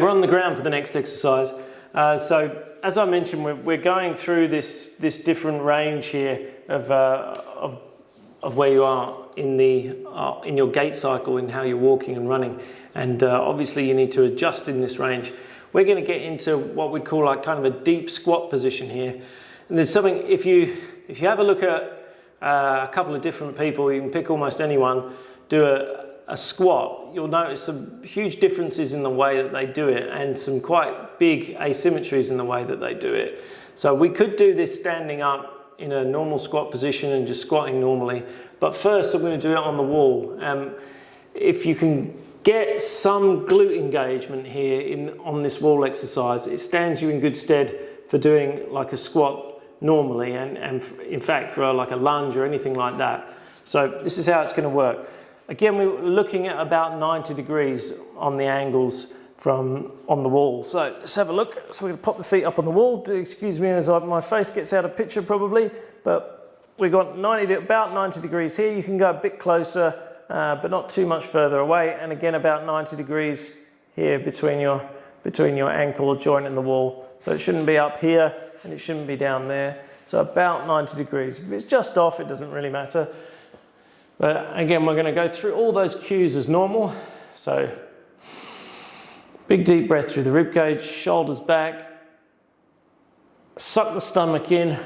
We're on the ground for the next exercise. So as I mentioned, we're going through this different range here of where you are in your gait cycle, in how you're walking and running, and obviously you need to adjust in this range. We're going to get into what we'd call like kind of a deep squat position here. And there's something, if you have a look at a couple of different people, you can pick almost anyone, do a squat, you'll notice some huge differences in the way that they do it and some quite big asymmetries in the way that they do it. So we could do this standing up in a normal squat position and just squatting normally, but first I'm going to do it on the wall. If you can get some glute engagement here on this wall exercise, it stands you in good stead for doing like a squat normally, and in fact for like a lunge or anything like that. So this is how it's going to work. Again, we're looking at about 90 degrees on the angles on the wall. So let's have a look. So we're going to pop the feet up on the wall. Do excuse me as my face gets out of picture probably, but we've got about 90 degrees here. You can go a bit closer, but not too much further away. And again, about 90 degrees here between your ankle joint and the wall. So it shouldn't be up here and it shouldn't be down there. So about 90 degrees. If it's just off, it doesn't really matter. But again, we're going to go through all those cues as normal. So big deep breath through the rib cage, shoulders back, suck the stomach in,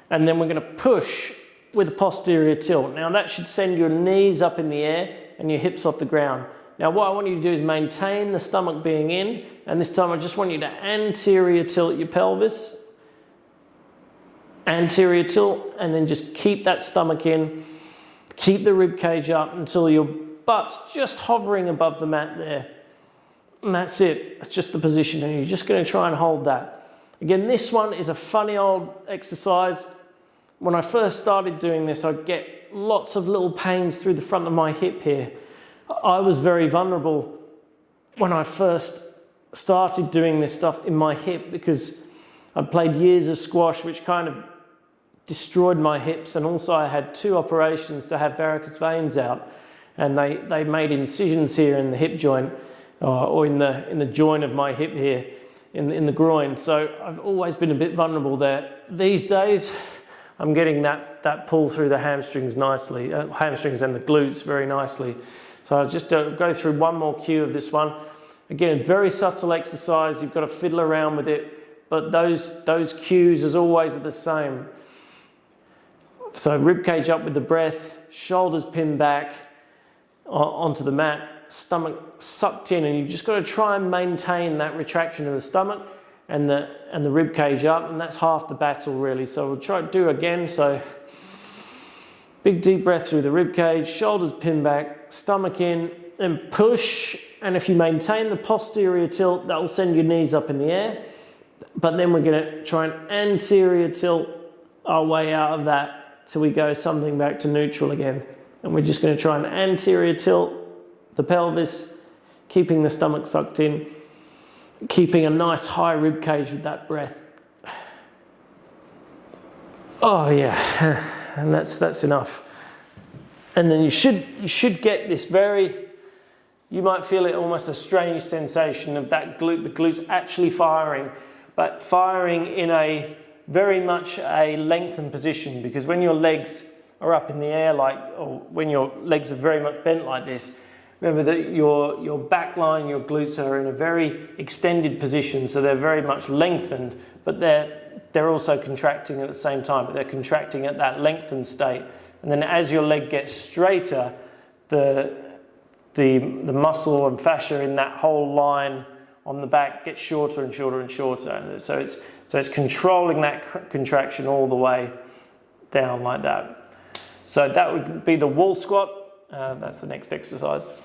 and then we're going to push with a posterior tilt. Now that should send your knees up in the air and your hips off the ground. Now what I want you to do is maintain the stomach being in, and this time I just want you to anterior tilt your pelvis, anterior tilt, and then just keep that stomach in. Keep the rib cage up until your butt's just hovering above the mat there. And that's it. That's just the position, and you're just going to try and hold that. Again, this one is a funny old exercise. When I first started doing this, I'd get lots of little pains through the front of my hip here. I was very vulnerable when I first started doing this stuff in my hip because I'd played years of squash, which kind of destroyed my hips, and also I had 2 operations to have varicose veins out, and they made incisions here in the hip joint or in the joint of my hip here in the groin. So I've always been a bit vulnerable there. These days I'm getting that pull through the hamstrings nicely, hamstrings and the glutes very nicely. So I'll just go through one more cue of this one. Again, very subtle exercise, you've got to fiddle around with it, but those cues as always are the same. So rib cage up with the breath, shoulders pinned back onto the mat, stomach sucked in, and you've just got to try and maintain that retraction of the stomach and the rib cage up, and that's half the battle really. So we'll try to do again. So big deep breath through the rib cage, shoulders pinned back, stomach in, and push. And if you maintain the posterior tilt, that will send your knees up in the air. But then we're going to try and anterior tilt our way out of that till we go something back to neutral again. And we're just going to try and anterior tilt the pelvis, keeping the stomach sucked in, keeping a nice high rib cage with that breath. Oh yeah, and that's enough. And then you should get this you might feel it almost a strange sensation of that glute, the glutes actually firing, but firing in a very much a lengthened position, because when your legs are up in the air or when your legs are very much bent like this, remember that your back line, your glutes are in a very extended position, so they're very much lengthened, but they're also contracting at the same time, but they're contracting at that lengthened state. And then as your leg gets straighter, the muscle and fascia in that whole line on the back gets shorter and shorter and shorter. And so it's controlling that contraction all the way down like that. So that would be the wall squat. That's the next exercise.